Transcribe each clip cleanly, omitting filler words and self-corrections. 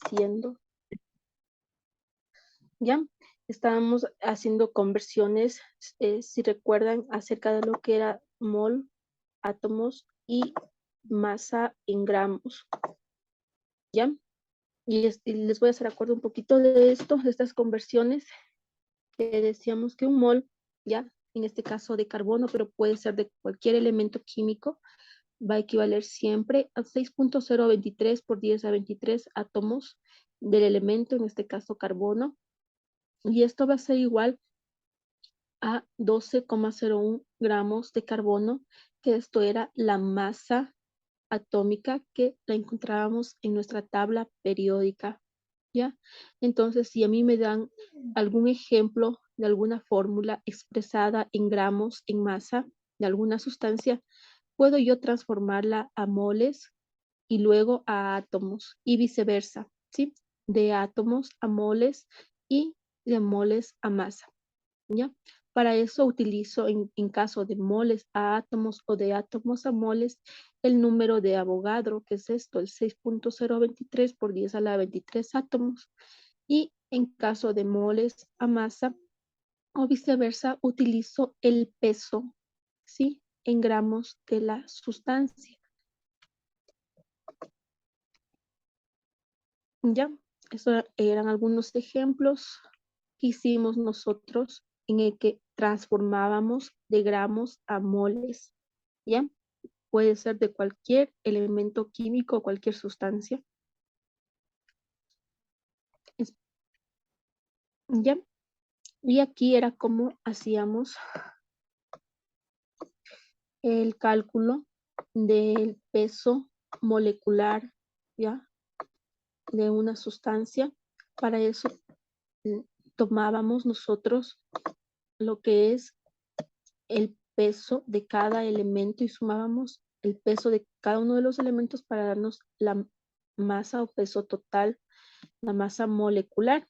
diciendo, ¿ya? Estábamos haciendo conversiones, si recuerdan, acerca de lo que era mol, átomos y masa en gramos, ¿ya? Y les voy a hacer acuerdo un poquito de esto, de estas conversiones, que decíamos que un mol, ¿ya? En este caso de carbono, pero puede ser de cualquier elemento químico, va a equivaler siempre a 6.023 por 10 a 23 átomos del elemento, en este caso carbono, y esto va a ser igual a 12,01 gramos de carbono, que esto era la masa atómica que la encontrábamos en nuestra tabla periódica, ¿ya? Entonces, si a mí me dan algún ejemplo de alguna fórmula expresada en gramos, en masa de alguna sustancia, puedo yo transformarla a moles y luego a átomos y viceversa, ¿sí? De átomos a moles y de moles a masa, ¿ya? Para eso utilizo en caso de moles a átomos o de átomos a moles el número de Avogadro, que es esto, el 6.023 por 10 a la 23 átomos. Y en caso de moles a masa o viceversa, utilizo el peso, ¿sí? En gramos de la sustancia. ¿Ya? Esos eran algunos ejemplos que hicimos nosotros en el que transformábamos de gramos a moles, ¿ya? Puede ser de cualquier elemento químico o cualquier sustancia, ¿ya? Y aquí era como hacíamos el cálculo del peso molecular, ¿ya? De una sustancia. Para eso tomábamos nosotros lo que es el peso de cada elemento y sumábamos el peso de cada uno de los elementos para darnos la masa o peso total, la masa molecular,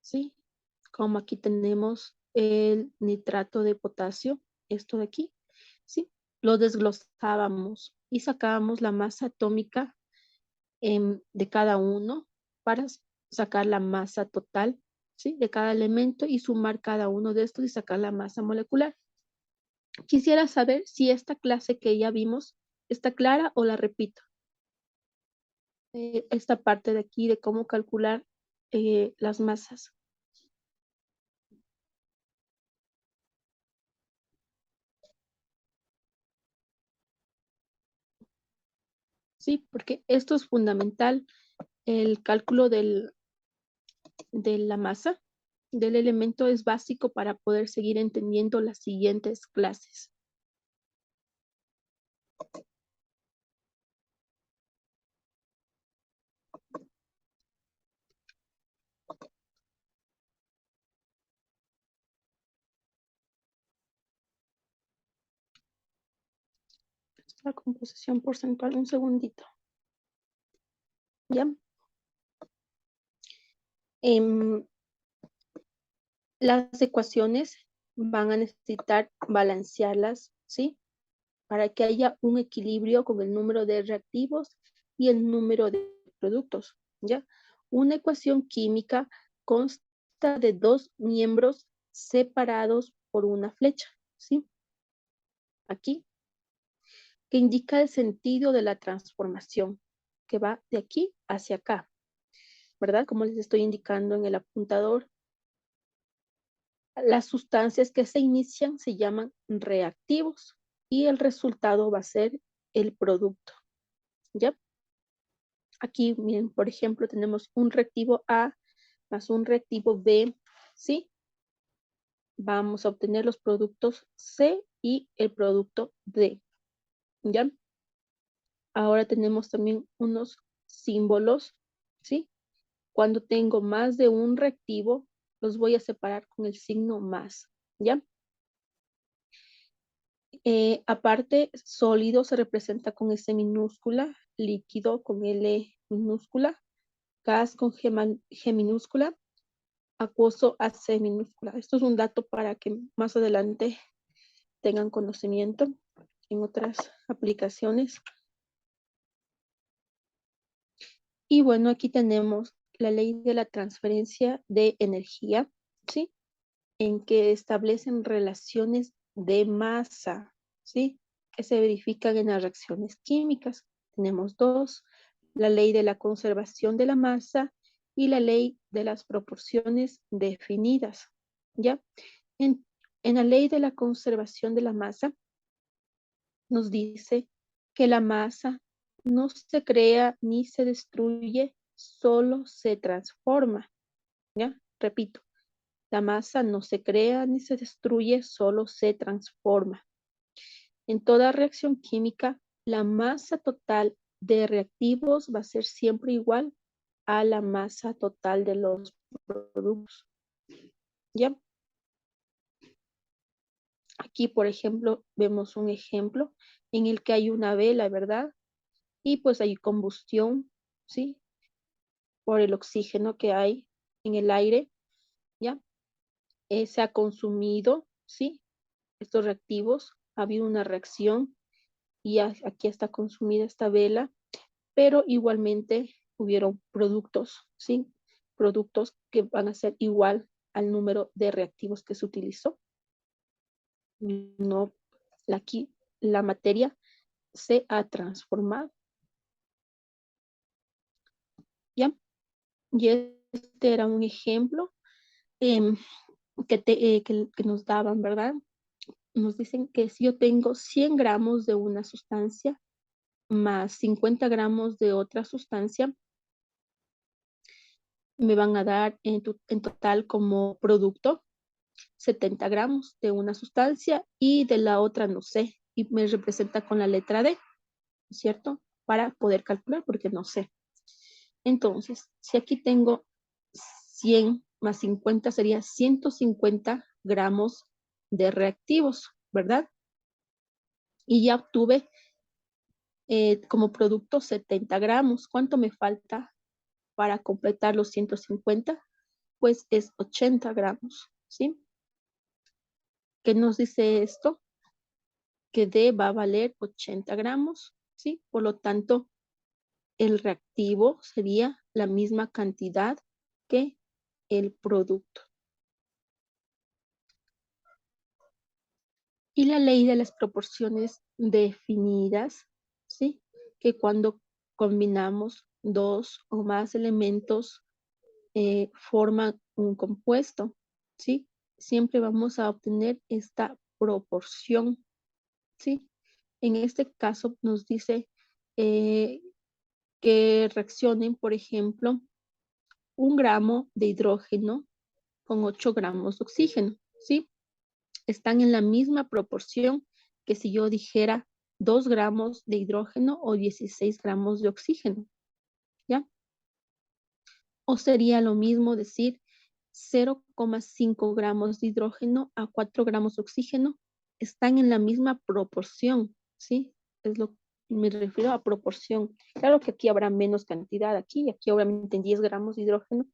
¿sí? Como aquí tenemos el nitrato de potasio, esto de aquí, ¿sí? Lo desglosábamos y sacábamos la masa atómica de cada uno para sacar la masa total, ¿sí? De cada elemento y sumar cada uno de estos y sacar la masa molecular. Quisiera saber si esta clase que ya vimos está clara o la repito. Esta parte de aquí de cómo calcular las masas. Sí, porque esto es fundamental, el cálculo de la masa del elemento es básico para poder seguir entendiendo las siguientes clases. La composición porcentual, un segundito. ¿Ya? Em, las ecuaciones van a necesitar balancearlas, ¿sí? Para que haya un equilibrio con el número de reactivos y el número de productos, ¿ya? Una ecuación química consta de dos miembros separados por una flecha, ¿sí? Aquí, que indica el sentido de la transformación, que va de aquí hacia acá, ¿verdad? Como les estoy indicando en el apuntador, las sustancias que se inician se llaman reactivos y el resultado va a ser el producto, ¿ya? Aquí, miren, por ejemplo, tenemos un reactivo A más un reactivo B, ¿sí? Vamos a obtener los productos C y el producto D, ¿ya? Ahora tenemos también unos símbolos, ¿sí? Cuando tengo más de un reactivo, los voy a separar con el signo más, ¿ya? Aparte, sólido se representa con S minúscula, líquido con L minúscula, gas con G minúscula, acuoso AC minúscula. Esto es un dato para que más adelante tengan conocimiento en otras aplicaciones. Y bueno, aquí tenemos la ley de la transferencia de energía, ¿sí? En que establecen relaciones de masa, ¿sí? Que se verifican en las reacciones químicas. Tenemos dos, la ley de la conservación de la masa y la ley de las proporciones definidas, ¿ya? En, en la ley de la conservación de la masa nos dice que la masa no se crea ni se destruye, solo se transforma, ¿ya? Repito, la masa no se crea ni se destruye, solo se transforma. En toda reacción química, la masa total de reactivos va a ser siempre igual a la masa total de los productos. ¿Ya? Aquí, por ejemplo, vemos un ejemplo en el que hay una vela, ¿verdad? Y pues hay combustión, ¿sí? Por el oxígeno que hay en el aire, ¿ya? Se ha consumido, ¿sí? Estos reactivos, ha habido una reacción y aquí está consumida esta vela, pero igualmente hubieron productos, ¿sí? Productos que van a ser igual al número de reactivos que se utilizó. No, aquí la materia se ha transformado, ¿ya? Y este era un ejemplo em, que nos daban, ¿verdad? Nos dicen que si yo tengo 100 gramos de una sustancia más 50 gramos de otra sustancia, me van a dar en total como producto 70 gramos de una sustancia y de la otra no sé, y me representa con la letra D, ¿cierto? Para poder calcular porque no sé. Entonces, si aquí tengo 100 más 50 sería 150 gramos de reactivos, ¿verdad? Y ya obtuve como producto 70 gramos. ¿Cuánto me falta para completar los 150? Pues es 80 gramos, ¿sí? ¿Qué nos dice esto? Que D va a valer 80 gramos, ¿sí? Por lo tanto, el reactivo sería la misma cantidad que el producto. Y la ley de las proporciones definidas, ¿sí? Que cuando combinamos dos o más elementos forman un compuesto, ¿sí? Siempre vamos a obtener esta proporción, ¿sí? En este caso nos dice eh, que reaccionen, por ejemplo, 1 gramo de hidrógeno con 8 gramos de oxígeno, ¿sí? Están en la misma proporción que si yo dijera 2 gramos de hidrógeno o 16 gramos de oxígeno, ¿ya? O sería lo mismo decir 0,5 gramos de hidrógeno a 4 gramos de oxígeno, están en la misma proporción, ¿sí? Es lo que me refiero a proporción. Claro que aquí habrá menos cantidad, aquí obviamente en 10 gramos de hidrógeno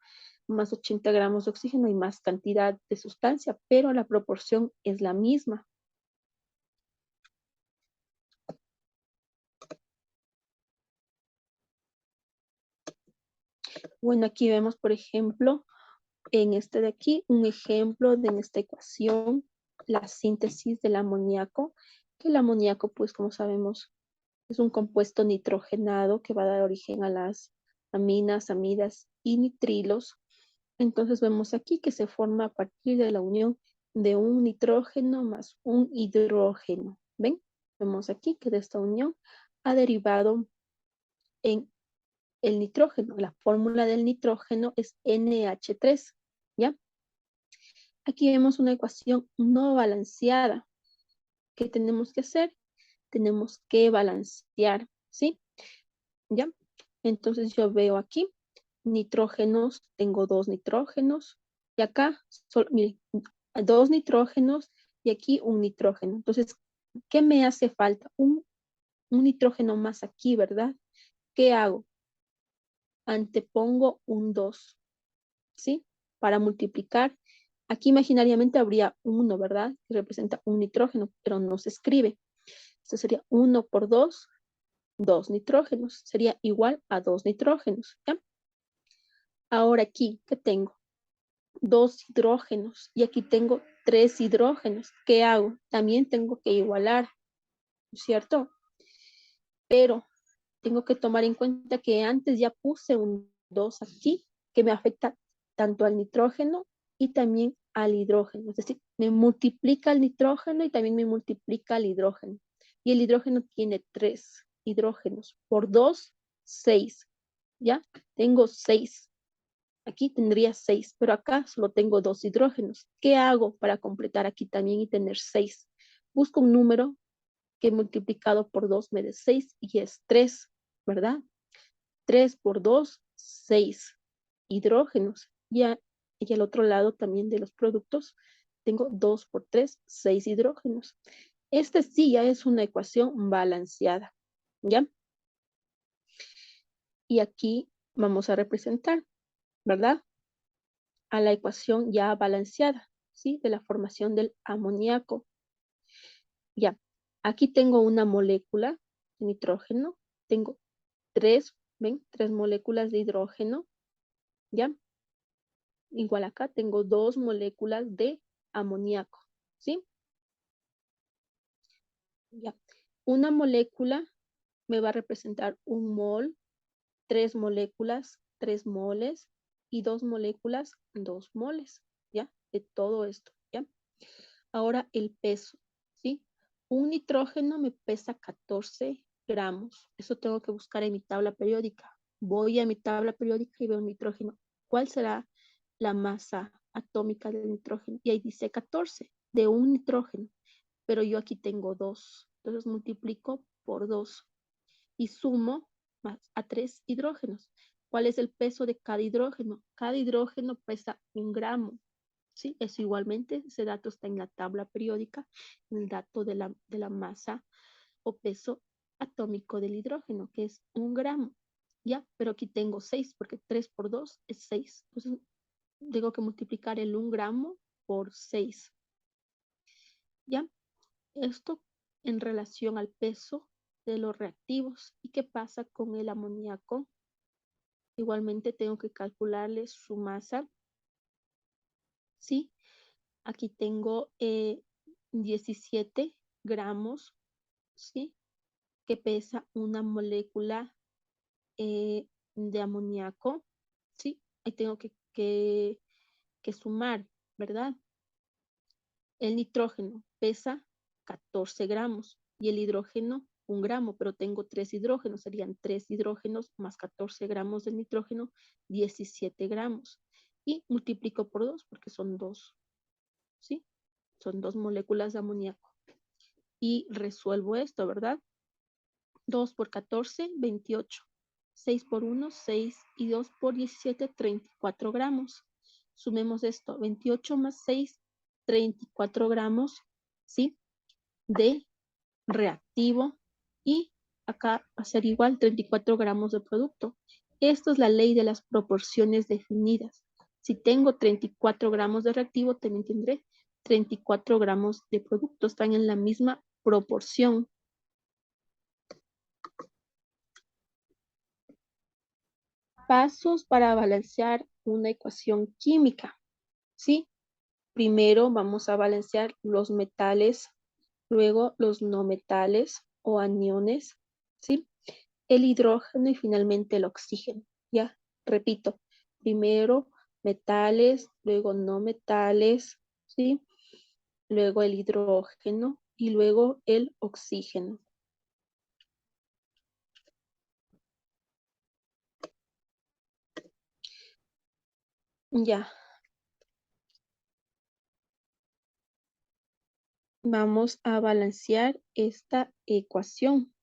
más 80 gramos de oxígeno y más cantidad de sustancia, pero la proporción es la misma. Bueno, aquí vemos, por ejemplo, en este de aquí, un ejemplo de en esta ecuación, la síntesis del amoníaco, que el amoníaco, pues como sabemos, es un compuesto nitrogenado que va a dar origen a las aminas, amidas y nitrilos. Entonces vemos aquí que se forma a partir de la unión de un nitrógeno más un hidrógeno. ¿Ven? Vemos aquí que de esta unión ha derivado en el nitrógeno. La fórmula del nitrógeno es NH3, ¿ya? Aquí vemos una ecuación no balanceada. ¿Qué tenemos que hacer? Tenemos que balancear, ¿sí? ¿Ya? Entonces yo veo aquí nitrógenos, tengo 2 nitrógenos y acá, miren, 2 nitrógenos y aquí un nitrógeno. Entonces, ¿qué me hace falta? Un nitrógeno más aquí, ¿verdad? ¿Qué hago? Antepongo un 2, ¿sí? Para multiplicar. Aquí imaginariamente habría 1, ¿verdad? Que representa un nitrógeno, pero no se escribe. Esto sería 1 por 2 2 nitrógenos. Sería igual a 2 nitrógenos, ¿ya? Ahora aquí, ¿qué tengo? 2 hidrógenos y aquí tengo 3 hidrógenos. ¿Qué hago? También tengo que igualar, ¿cierto? Pero tengo que tomar en cuenta que antes ya puse un 2 aquí, que me afecta tanto al nitrógeno y también al hidrógeno. Es decir, me multiplica el nitrógeno y también me multiplica el hidrógeno. Y el hidrógeno tiene 3 hidrógenos. Por 2, 6. ¿Ya? Tengo 6. Aquí tendría 6, pero acá solo tengo 2 hidrógenos. ¿Qué hago para completar aquí también y tener 6? Busco un número que multiplicado por 2 me dé 6 y es 3, ¿verdad? 3 por 2, 6 hidrógenos. Y al otro lado también de los productos tengo 2 por 3, 6 hidrógenos. Esta sí ya es una ecuación balanceada, ¿ya? Y aquí vamos a representar, ¿verdad? A la ecuación ya balanceada, ¿sí? De la formación del amoníaco. Ya, aquí tengo una molécula de nitrógeno, tengo 3, ¿ven? 3 moléculas de hidrógeno, ¿ya? Igual acá tengo 2 moléculas de amoníaco, ¿sí? Ya. Una molécula me va a representar un mol, 3 moléculas, 3 moles, y 2 moléculas, 2 moles, ¿ya? De todo esto, ¿ya? Ahora el peso, ¿sí? Un nitrógeno me pesa 14 gramos. Eso tengo que buscar en mi tabla periódica. Voy a mi tabla periódica y veo un nitrógeno. ¿Cuál será la masa atómica del nitrógeno? Y ahí dice 14 de un nitrógeno. Pero yo aquí tengo 2. Entonces multiplico por 2 y sumo a 3 hidrógenos. ¿Cuál es el peso de cada hidrógeno? Cada hidrógeno pesa 1 gramo. ¿Sí? Eso igualmente, ese dato está en la tabla periódica, el dato de la masa o peso atómico del hidrógeno, que es 1 gramo. ¿Ya? Pero aquí tengo 6, porque 3 por 2 es 6. Entonces, tengo que multiplicar el 1 gramo por 6. ¿Ya? Esto en relación al peso de los reactivos. ¿Y qué pasa con el amoníaco? Igualmente tengo que calcularle su masa. ¿Sí? Aquí tengo 17 gramos, ¿sí? Que pesa una molécula de amoníaco, ¿sí? Ahí tengo que sumar, ¿verdad? El nitrógeno pesa 14 gramos y el hidrógeno 1 gramo, pero tengo 3 hidrógenos, serían 3 hidrógenos más 14 gramos de nitrógeno, 17 gramos. Y multiplico por 2 porque son 2, ¿sí? Son 2 moléculas de amoníaco. Y resuelvo esto, ¿verdad? 2 por 14, 28. 6 por 1, 6 y 2 por 17, 34 gramos. Sumemos esto, 28 más 6, 34 gramos, ¿sí? De reactivo y acá va a ser igual 34 gramos de producto. Esto es la ley de las proporciones definidas. Si tengo 34 gramos de reactivo, también tendré 34 gramos de producto. Están en la misma proporción. Pasos para balancear una ecuación química, ¿sí? Primero vamos a balancear los metales, luego los no metales o aniones, ¿sí? El hidrógeno y finalmente el oxígeno. Ya, repito, primero metales, luego no metales, ¿sí? Luego el hidrógeno y luego el oxígeno. Ya, vamos a balancear esta ecuación.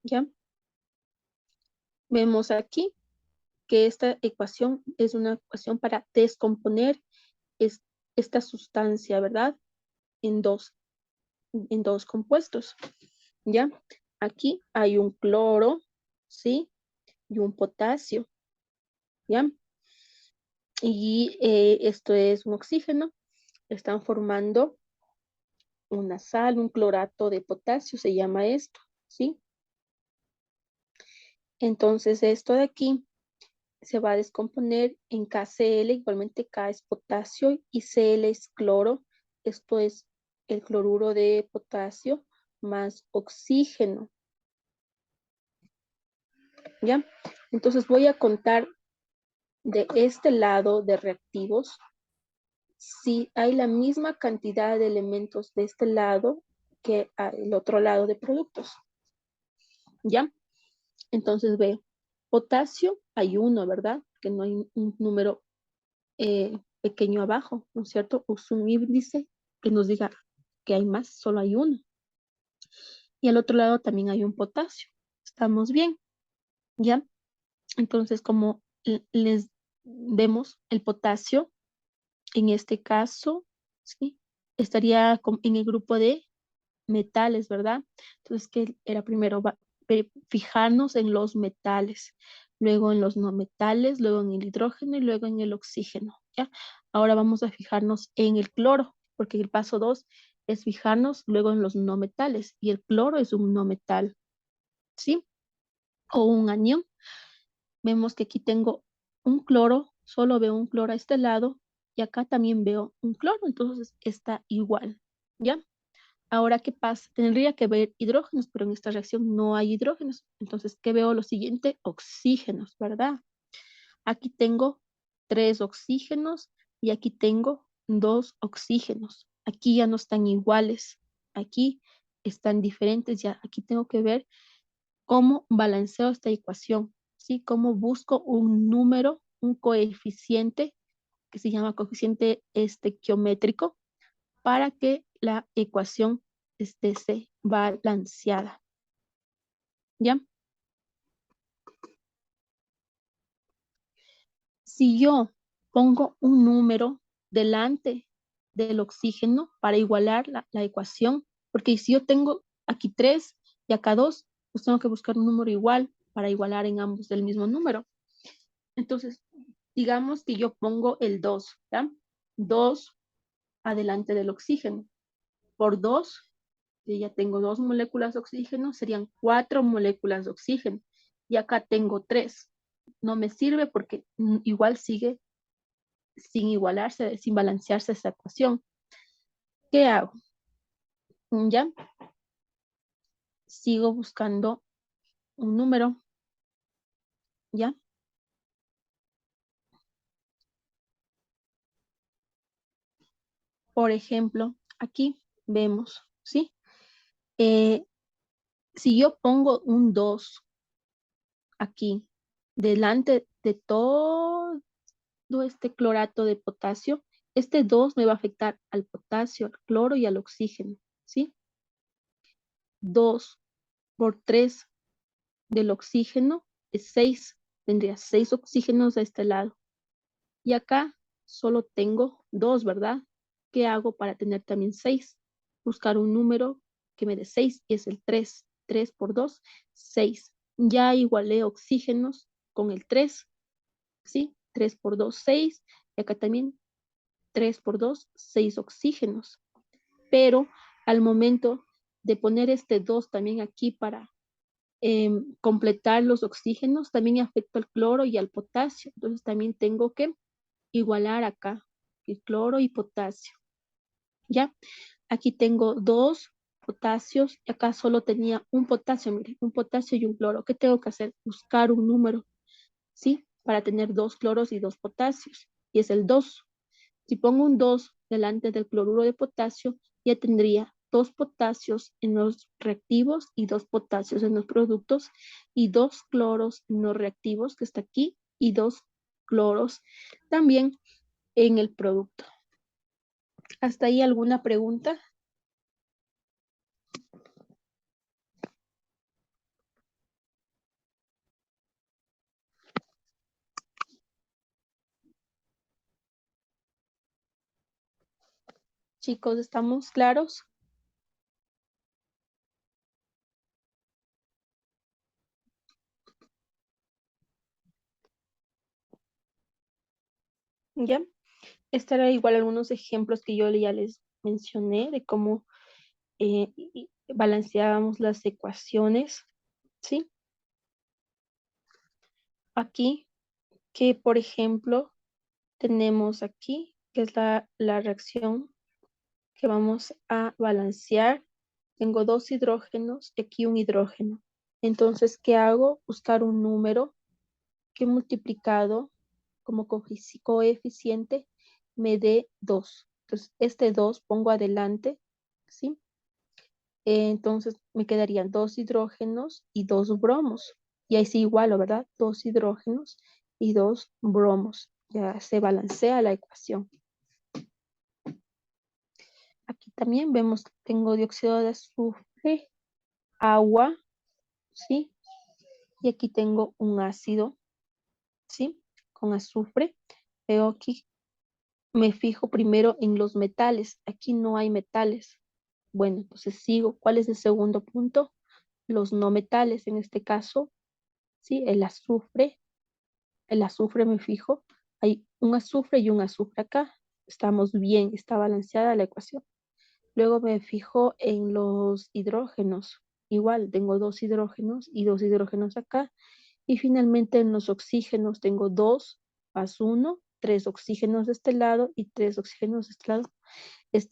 ¿Ya? Vemos aquí que esta ecuación es una ecuación para descomponer esta sustancia, ¿verdad? En dos compuestos, ¿ya? Aquí hay un cloro, ¿sí? Y un potasio, ¿ya? y esto es un oxígeno. Están formando una sal, un clorato de potasio, se llama esto, ¿sí? Entonces esto de aquí se va a descomponer en KCl, igualmente K es potasio y Cl es cloro. Esto es el cloruro de potasio más oxígeno, ¿ya? Entonces voy a contar de este lado de reactivos si hay la misma cantidad de elementos de este lado que el otro lado de productos, ¿ya? Entonces veo, potasio hay uno, ¿verdad? Que no hay un número pequeño abajo, ¿no es cierto? O un índice que nos diga que hay más, solo hay uno. Y al otro lado también hay un potasio. ¿Estamos bien? ¿Ya? Entonces, como les vemos, el potasio, en este caso, ¿sí? Estaría en el grupo de metales, ¿verdad? Entonces, ¿qué era primero? Fijarnos en los metales, luego en los no metales, luego en el hidrógeno y luego en el oxígeno, ¿ya? Ahora vamos a fijarnos en el cloro, porque el paso 2 es fijarnos luego en los no metales y el cloro es un no metal, ¿sí? O un anión. Vemos que aquí tengo un cloro, solo veo un cloro a este lado y acá también veo un cloro, entonces está igual, ¿ya? Ahora, ¿qué pasa? Tendría que haber hidrógenos, pero en esta reacción no hay hidrógenos. Entonces, ¿qué veo? Lo siguiente, oxígenos, ¿verdad? Aquí tengo 3 oxígenos y aquí tengo 2 oxígenos. Aquí ya no están iguales. Aquí están diferentes. Ya aquí tengo que ver cómo balanceo esta ecuación, ¿sí? Cómo busco un número, un coeficiente que se llama coeficiente estequiométrico para que la ecuación esté balanceada. ¿Ya? Si yo pongo un número delante del oxígeno para igualar la ecuación, porque si yo tengo aquí 3 y acá 2, pues tengo que buscar un número igual para igualar en ambos del mismo número. Entonces, digamos que yo pongo el 2, ¿ya? 2 adelante del oxígeno. Por 2, si ya tengo 2 moléculas de oxígeno, serían 4 moléculas de oxígeno. Y acá tengo 3. No me sirve porque igual sigue sin igualarse, sin balancearse esta ecuación. ¿Qué hago? ¿Ya? Sigo buscando un número, ¿ya? Por ejemplo, aquí vemos, ¿sí? Eh, si yo pongo un 2 aquí, delante de todo este clorato de potasio, este 2 me va a afectar al potasio, al cloro y al oxígeno, ¿sí? 2 por 3 del oxígeno es 6. Tendría 6 oxígenos a este lado. Y acá solo tengo 2, ¿verdad? ¿Qué hago para tener también 6? Buscar un número que me dé 6 y es el 3. 3 por 2, 6. Ya igualé oxígenos con el 3, ¿sí? 3 por 2, 6. Y acá también 3 por 2, 6 oxígenos. Pero al momento de poner este 2 también aquí para completar los oxígenos, también afecta al cloro y al potasio. Entonces también tengo que igualar acá el cloro y potasio. ¿Ya? Aquí tengo 2 potasios y acá solo tenía un potasio, mire, un potasio y un cloro. ¿Qué tengo que hacer? Buscar un número, ¿sí? Para tener 2 cloros y 2 potasios. Y es el 2. Si pongo un 2 delante del cloruro de potasio, ya tendría 2 potasios en los reactivos y 2 potasios en los productos y 2 cloros en los reactivos que está aquí y 2 cloros también en el producto. ¿Hasta ahí alguna pregunta? Chicos, ¿estamos claros? ¿Ya? Estos eran igual algunos ejemplos que yo ya les mencioné de cómo balanceábamos las ecuaciones, ¿sí? Aquí, que por ejemplo, tenemos aquí, que es la reacción que vamos a balancear. Tengo dos hidrógenos y aquí un hidrógeno. Entonces, ¿qué hago? Buscar un número que multiplicado como coeficiente me dé 2. Entonces, este 2 pongo adelante, ¿sí? Entonces, me quedarían dos hidrógenos y dos bromos. Y ahí sí igualo, ¿verdad? Dos hidrógenos y dos bromos. Ya se balancea la ecuación. Aquí también vemos que tengo dióxido de azufre, agua, ¿sí? Y aquí tengo un ácido, ¿sí? Con azufre. Veo aquí, me fijo primero en los metales. Aquí no hay metales. Bueno, entonces sigo. ¿Cuál es el segundo punto? Los no metales, en este caso, ¿sí? El azufre me fijo. Hay un azufre y un azufre acá. Estamos bien, está balanceada la ecuación. Luego me fijo en los hidrógenos. Igual, tengo dos hidrógenos y dos hidrógenos acá. Y finalmente en los oxígenos tengo 2 más uno, 3 oxígenos de este lado y 3 oxígenos de este lado.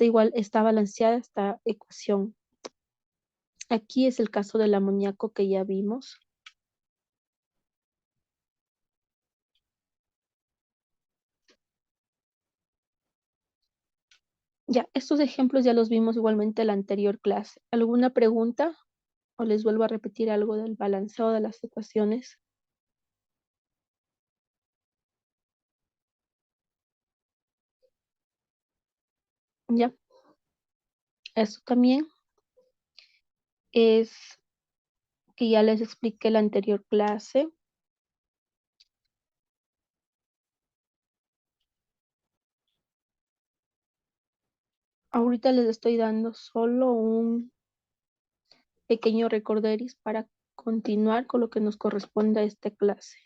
Igual está balanceada esta ecuación. Aquí es el caso del amoníaco que ya vimos. Ya, estos ejemplos ya los vimos igualmente en la anterior clase. ¿Alguna pregunta? ¿O les vuelvo a repetir algo del balanceo de las ecuaciones? Ya, eso también es que ya les expliqué la anterior clase. Ahorita les estoy dando solo un pequeño recorderis para continuar con lo que nos corresponde a esta clase.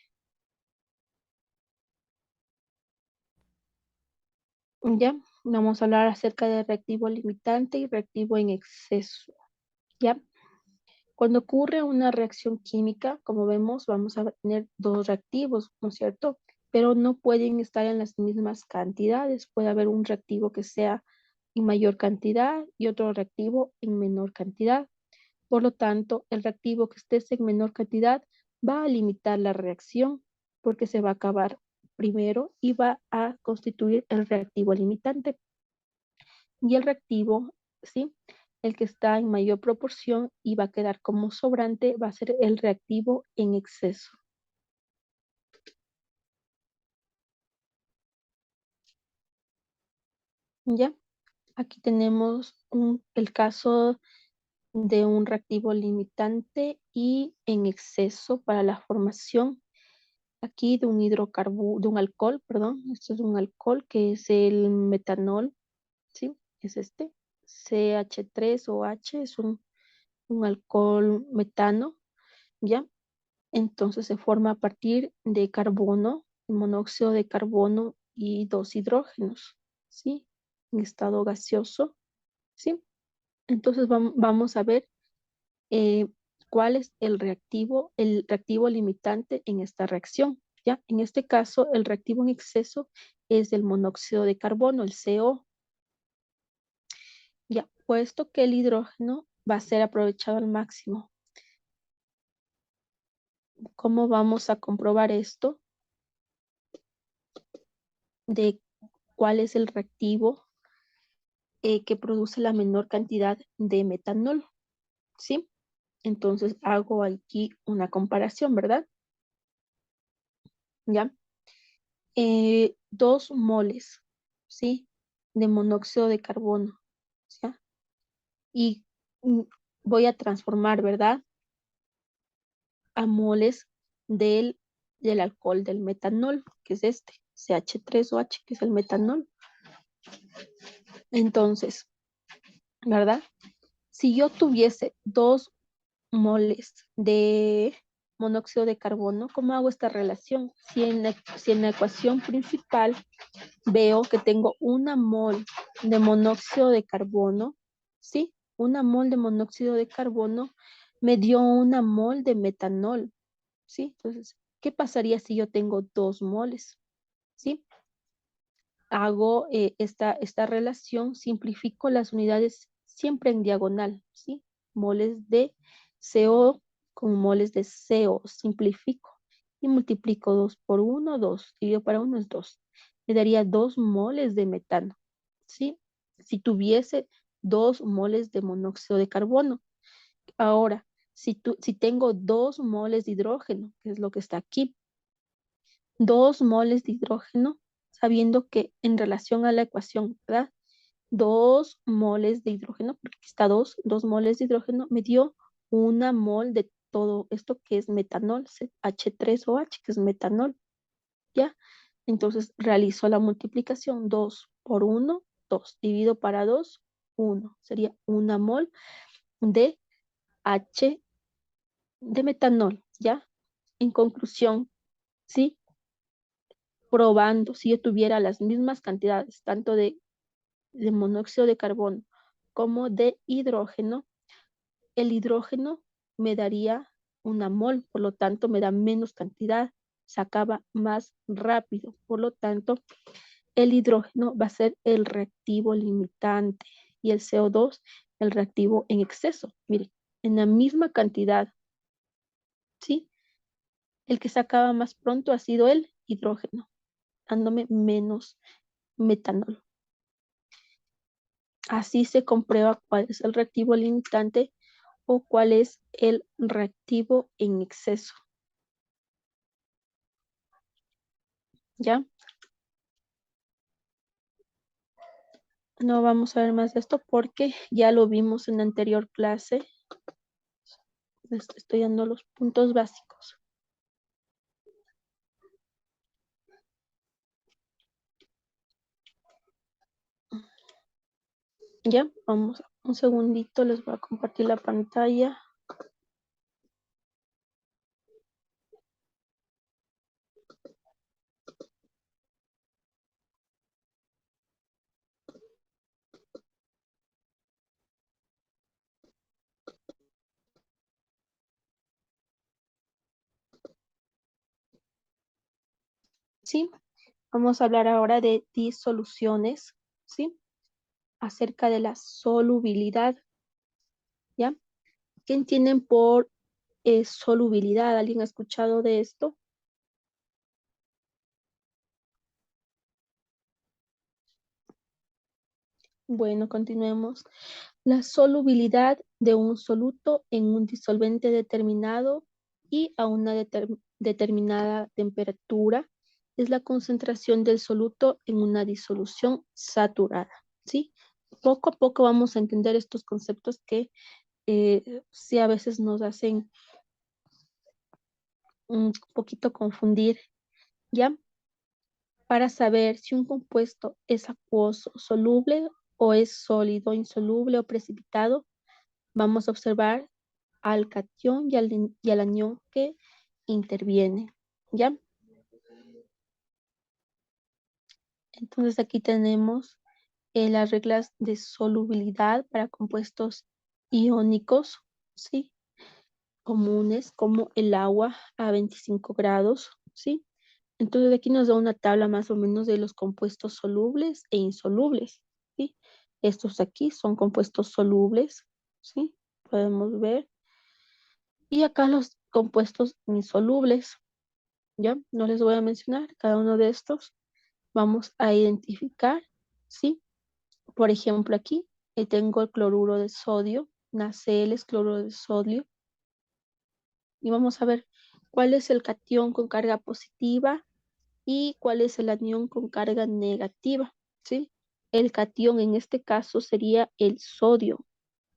Ya, vamos a hablar acerca de reactivo limitante y reactivo en exceso. Ya, cuando ocurre una reacción química, como vemos, vamos a tener dos reactivos, ¿no es cierto? Pero no pueden estar en las mismas cantidades. Puede haber un reactivo que sea en mayor cantidad y otro reactivo en menor cantidad. Por lo tanto, el reactivo que esté en menor cantidad va a limitar la reacción porque se va a acabar primero y va a constituir el reactivo limitante. Y el reactivo, ¿sí? El que está en mayor proporción y va a quedar como sobrante va a ser el reactivo en exceso. ¿Ya? Aquí tenemos el caso de un reactivo limitante y en exceso para la formación aquí de un de un alcohol, perdón, esto es un alcohol que es el metanol, ¿sí? Es este, CH3OH, es un alcohol metano, ¿ya? Entonces se forma a partir de carbono, monóxido de carbono y dos hidrógenos, ¿sí? En estado gaseoso, ¿sí? Entonces vamos a ver eh, cuál es el reactivo limitante en esta reacción. ¿Ya? En este caso, el reactivo en exceso es el monóxido de carbono, el CO. Ya, puesto que el hidrógeno va a ser aprovechado al máximo. ¿Cómo vamos a comprobar esto? De cuál es el reactivo que produce la menor cantidad de metanol, ¿sí? Entonces hago aquí una comparación, ¿verdad? ¿Ya? 2 moles, ¿sí? De monóxido de carbono, ¿ya? Y mm, voy a transformar, ¿verdad? A moles del, del alcohol del metanol, que es este, CH3OH, que es el metanol. Entonces, ¿verdad? Si yo tuviese 2 moles monóxido de carbono, ¿cómo hago esta relación? Si en la ecuación principal veo que tengo una mol de monóxido de carbono, ¿sí? Una mol de monóxido de carbono me dio una mol de metanol, ¿sí? Entonces, ¿qué pasaría si yo tengo 2 moles? ¿Sí? Hago esta relación, simplifico las unidades siempre en diagonal, ¿sí? Moles de CO con moles de CO, simplifico y multiplico 2 por 1, 2, dividido para 1 es 2. Me daría 2 moles de metano, ¿sí? Si tuviese 2 moles de monóxido de carbono. Ahora, si tengo 2 moles de hidrógeno, que es lo que está aquí, 2 moles de hidrógeno, sabiendo que en relación a la ecuación, ¿verdad? 2 moles de hidrógeno, porque aquí está 2 moles de hidrógeno, me dio una mol de todo esto que es metanol, H3OH, que es metanol, ¿ya? Entonces realizo la multiplicación, 2 por 1, 2, divido para 2, 1, sería una mol de H de metanol, ¿ya? En conclusión, ¿sí? Probando, si yo tuviera las mismas cantidades, tanto de monóxido de carbono como de hidrógeno, el hidrógeno me daría una mol, por lo tanto me da menos cantidad, se acaba más rápido, por lo tanto el hidrógeno va a ser el reactivo limitante y el CO2 el reactivo en exceso. Miren, en la misma cantidad, ¿sí? El que se acaba más pronto ha sido el hidrógeno, dándome menos metanol. Así se comprueba cuál es el reactivo limitante o cuál es el reactivo en exceso. ¿Ya? No vamos a ver más de esto porque ya lo vimos en la anterior clase. Estoy dando los puntos básicos. Ya, vamos un segundito, les voy a compartir la pantalla. Sí, vamos a hablar ahora de disoluciones, ¿sí? Acerca de la solubilidad, ¿ya? ¿Qué entienden por solubilidad? ¿Alguien ha escuchado de esto? Bueno, continuemos. La solubilidad de un soluto en un disolvente determinado y a una determinada temperatura es la concentración del soluto en una disolución saturada, ¿sí? Poco a poco vamos a entender estos conceptos que sí a veces nos hacen un poquito confundir, ¿ya? Para saber si un compuesto es acuoso, soluble o es sólido, insoluble o precipitado, vamos a observar al catión y al anión que interviene, ¿ya? Entonces aquí tenemos las reglas de solubilidad para compuestos iónicos, ¿sí? Comunes como el agua a 25 grados, ¿sí? Entonces aquí nos da una tabla más o menos de los compuestos solubles e insolubles, ¿sí? Estos aquí son compuestos solubles, ¿sí? Podemos ver. Y acá los compuestos insolubles, ¿ya? No les voy a mencionar cada uno de estos. Vamos a identificar, ¿sí? Por ejemplo, aquí tengo el cloruro de sodio, NaCl es cloruro de sodio. Y vamos a ver cuál es el catión con carga positiva y cuál es el anión con carga negativa, ¿sí? El catión en este caso sería el sodio,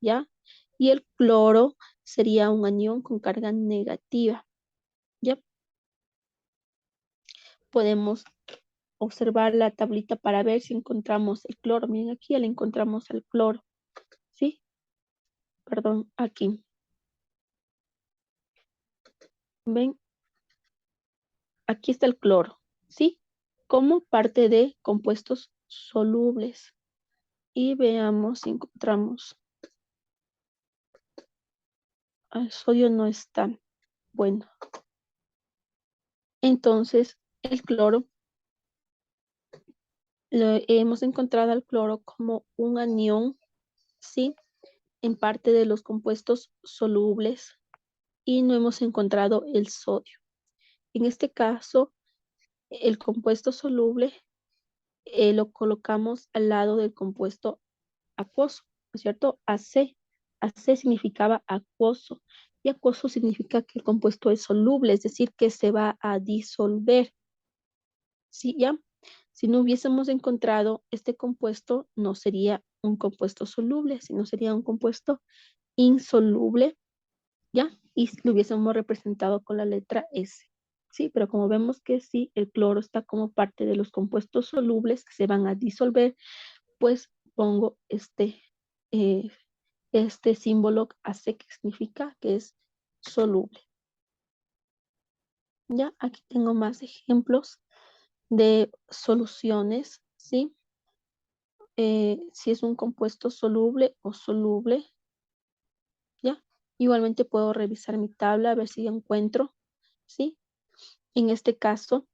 ¿ya? Y el cloro sería un anión con carga negativa, ¿ya? Podemos observar la tablita para ver si encontramos el cloro. Miren, aquí ya le encontramos el cloro, ¿sí? Perdón, aquí. Ven, aquí está el cloro, ¿sí? Como parte de compuestos solubles. Y veamos si encontramos. El sodio no está. Bueno, entonces el cloro, hemos encontrado al cloro como un anión, ¿sí? En parte de los compuestos solubles y no hemos encontrado el sodio. En este caso, el compuesto soluble lo colocamos al lado del compuesto acuoso, ¿no es cierto? AC. AC significaba acuoso y acuoso significa que el compuesto es soluble, es decir, que se va a disolver. ¿Sí? ¿Ya? Si no hubiésemos encontrado este compuesto, no sería un compuesto soluble, sino sería un compuesto insoluble, ¿ya? Y lo hubiésemos representado con la letra S. Sí, pero como vemos que sí, el cloro está como parte de los compuestos solubles que se van a disolver, pues pongo eh, este símbolo AC que significa que es soluble. Ya, aquí tengo más ejemplos de soluciones, ¿sí? Si es un compuesto soluble o soluble, ¿ya? Igualmente puedo revisar mi tabla a ver si encuentro, ¿sí? En este caso,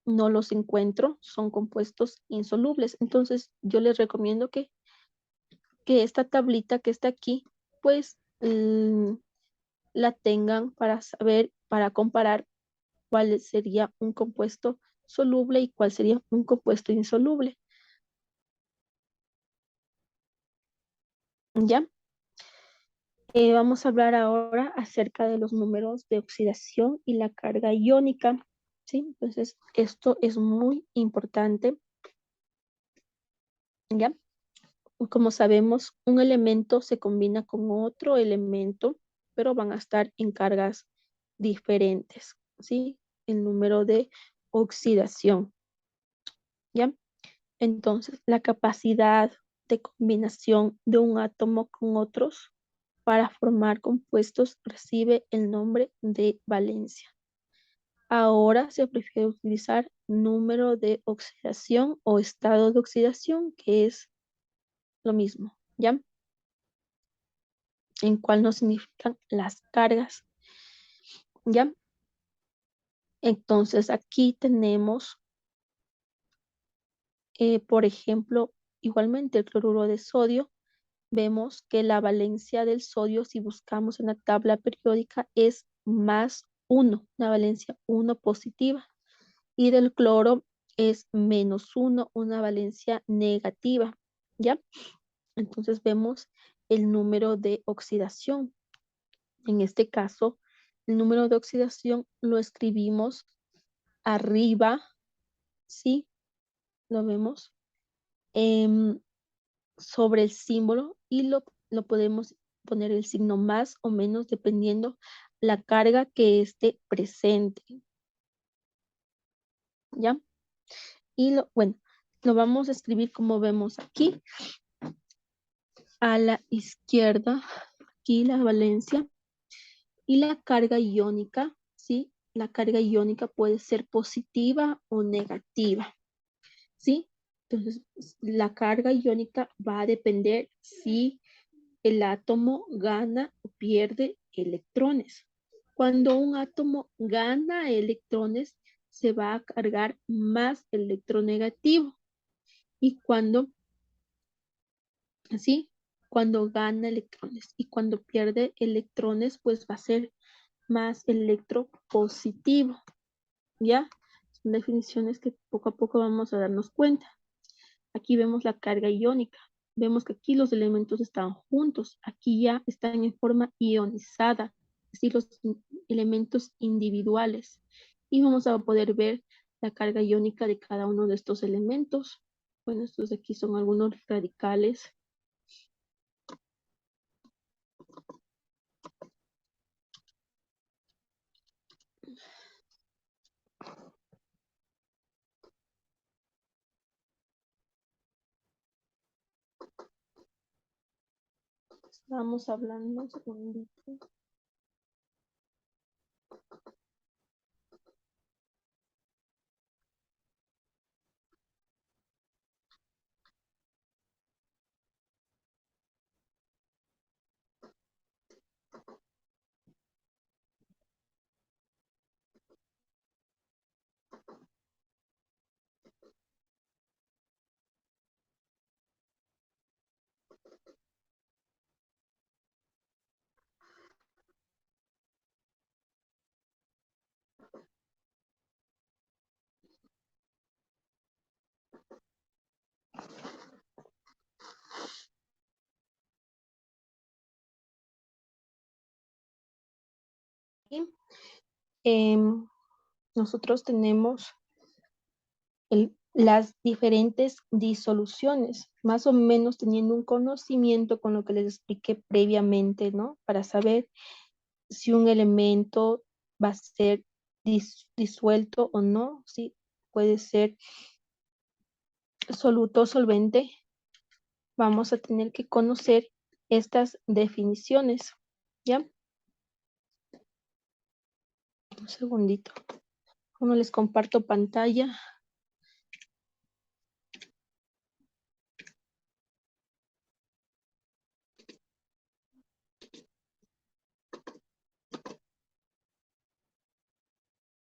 no los encuentro, son compuestos insolubles. Entonces, yo les recomiendo que esta tablita que está aquí, pues la tengan para saber, para comparar cuál sería un compuesto soluble y cuál sería un compuesto insoluble. ¿Ya? Vamos a hablar ahora acerca de los números de oxidación y la carga iónica. ¿Sí? Entonces, esto es muy importante. ¿Ya? Como sabemos, un elemento se combina con otro elemento, pero van a estar en cargas diferentes. ¿Sí? El número de oxidación. ¿Ya? Entonces, la capacidad de combinación de un átomo con otros para formar compuestos recibe el nombre de valencia. Ahora se prefiere utilizar número de oxidación o estado de oxidación, que es lo mismo, ¿ya? En cual no significan las cargas, ¿ya? Entonces aquí tenemos, por ejemplo, igualmente el cloruro de sodio. Vemos que la valencia del sodio, si buscamos en la tabla periódica, es +1, una valencia 1 positiva. Y del cloro es -1, una valencia negativa. ¿Ya? Entonces vemos el número de oxidación. En este caso, el número de oxidación lo escribimos arriba, ¿sí? Lo vemos. Sobre el símbolo y lo podemos poner el signo más o menos dependiendo la carga que esté presente, ¿ya? Y bueno, lo vamos a escribir como vemos aquí, a la izquierda, aquí la valencia y la carga iónica, ¿sí? La carga iónica puede ser positiva o negativa, ¿sí? Entonces, la carga iónica va a depender si el átomo gana o pierde electrones. Cuando un átomo gana electrones, se va a cargar más electronegativo. Y así, cuando gana electrones y cuando pierde electrones, pues va a ser más electropositivo. ¿Ya? Son definiciones que poco a poco vamos a darnos cuenta. Aquí vemos la carga iónica. Vemos que aquí los elementos están juntos. Aquí ya están en forma ionizada, es decir, los elementos individuales. Y vamos a poder ver la carga iónica de cada uno de estos elementos. Bueno, estos de aquí son algunos radicales. Estamos hablando un segundito. nosotros tenemos las diferentes disoluciones, más o menos teniendo un conocimiento con lo que les expliqué previamente, ¿no? Para saber si un elemento va a ser disuelto o no, si puede ser soluto o solvente, vamos a tener que conocer estas definiciones, ¿ya? Un segundito. Bueno, les comparto pantalla.